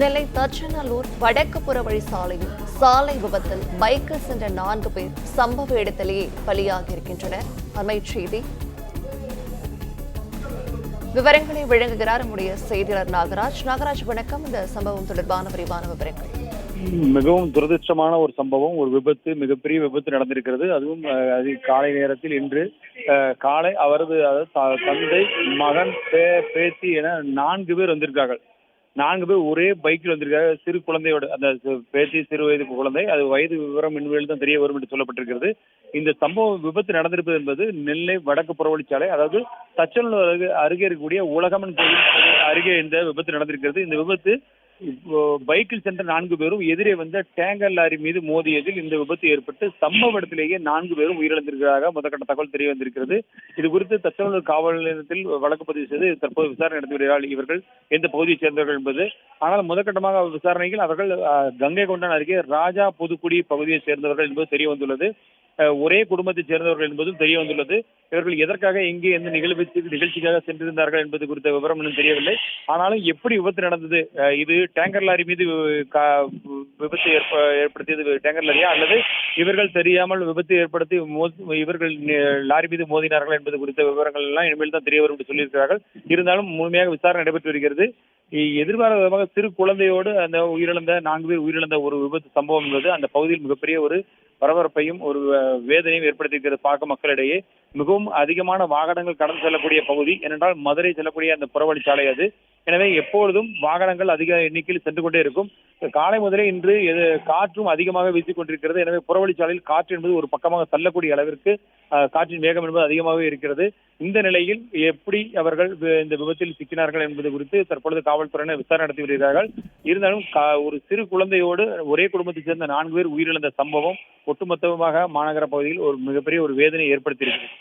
நெல்லை தச்சநல்லூர் வடக்கு புறவழி சாலையில் சாலை விபத்தில் பைக்கில் சென்ற 4 பேர் சம்பவ இடத்திலேயே பலியாகியிருக்கின்றனர். அண்மைச் செய்தி விவரங்களை வழங்குகிறார் நம்முடைய செய்தியாளர் நாகராஜ். நாகராஜ், வணக்கம். இந்த சம்பவம் தொடர்பான விரிவான விவரங்கள். மிகவும் துரதிருஷ்டமான ஒரு சம்பவம், ஒரு விபத்து, மிகப்பெரிய விபத்து நடந்திருக்கிறது. அதுவும் காலை நேரத்தில் இன்று காலை அவரது தந்தை, மகன், பேத்தி என 4 பேர் வந்திருக்கார்கள். 4 பேர் ஒரே பைக்கில் வந்திருக்காங்க. சிறு குழந்தையோட, அந்த பேத்தி சிறு வயது குழந்தை, அது வயது விவரம் இனிமேல் தான் தெரிய வரும் என்று சொல்லப்பட்டிருக்கிறது. இந்த சம்பவம் விபத்து நடந்திருப்பது என்பது நெல்லை வடக்கு புறவழிச்சாலை, அதாவது தச்சநல்லூர் அருகே இருக்கக்கூடிய உலகமன் கோயில் அருகே இந்த விபத்து நடந்திருக்கிறது. இந்த விபத்து பைக்கில் சென்ற 4 பேரும் எதிரே வந்த டேங்கர் லாரி மீது மோதியதில் இந்த விபத்து ஏற்பட்டு சம்பவ இடத்திலேயே 4 பேரும் உயிரிழந்திருக்கிறதாக முதற்கட்ட தகவல் தெரிய வந்திருக்கிறது. இது குறித்து தச்சநல்லூர் காவல் நிலையத்தில் வழக்கு பதிவு செய்து தற்போது விசாரணை நடத்தி வருகிறார்கள். இவர்கள் எந்த பகுதியைச் சேர்ந்தவர்கள் என்பது. ஆனால் முதற்கட்டமாக விசாரணையில் அவர்கள் கங்கை கொண்டான் அருகே ராஜா புதுக்குடி பகுதியைச் சேர்ந்தவர்கள் என்பது தெரிய வந்துள்ளது. ஒரே குடும்பத்தைச் சேர்ந்தவர்கள் என்பதும் தெரிய வந்துள்ளது. இவர்கள் எதற்காக எங்கே எந்த நிகழ்ச்சிக்காக சென்றிருந்தார்கள் என்பது குறித்த விவரம் இன்னும் தெரியவில்லை. ஆனாலும் எப்படி விபத்து நடந்தது, இது டேங்கர் லாரி மீது விபத்து ஏற்படுத்தியது டேங்கர் லாரியா, அல்லது இவர்கள் தெரியாமல் விபத்து ஏற்படுத்தி இவர்கள் லாரி மீது மோதினார்கள் என்பது குறித்த விவரங்கள் எல்லாம் இனிமேல் தான் தெரிய வரும் என்று சொல்லியிருக்கிறார்கள். இருந்தாலும் முழுமையாக விசாரணை நடைபெற்று வருகிறது. எதிர்பாராத விதமாக சிறு குழந்தையோடு அந்த உயிரிழந்த 4 பேர் உயிரிழந்த ஒரு விபத்து சம்பவம் என்பது அந்த பகுதியில் மிகப்பெரிய ஒரு பரபரப்பையும் ஒரு வேதனையும் ஏற்படுத்தியிருக்கிறது. பார்க்க மக்களிடையே மிகவும் அதிகமான வாகனங்கள் கடந்து செல்லக்கூடிய பகுதி. ஏனென்றால் மதுரை செல்லக்கூடிய அந்த புறவழிச்சாலை அது. எனவே எப்பொழுதும் வாகனங்கள் அதிக எண்ணிக்கையில் சென்று கொண்டே இருக்கும். காலை முதலே இன்று காற்றும் அதிகமாக வீசிக் கொண்டிருக்கிறது. எனவே புறவழிச்சாலையில் காற்று என்பது ஒரு பக்கமாக தள்ளக்கூடிய அளவிற்கு காற்றின் வேகம் என்பது அதிகமாகவே இருக்கிறது. இந்த நிலையில் எப்படி அவர்கள் இந்த விபத்தில் சிக்கினார்கள் என்பது குறித்து தற்பொழுது காவல்துறையினர் விசாரணை நடத்தி வருகிறார்கள். இருந்தாலும் ஒரு சிறு குழந்தையோடு ஒரே குடும்பத்தைச் சேர்ந்த 4 பேர் உயிரிழந்த சம்பவம் ஒட்டுமொத்தமாக மாநகர பகுதியில் ஒரு மிகப்பெரிய ஒரு வேதனை ஏற்படுத்தியிருக்கிறது.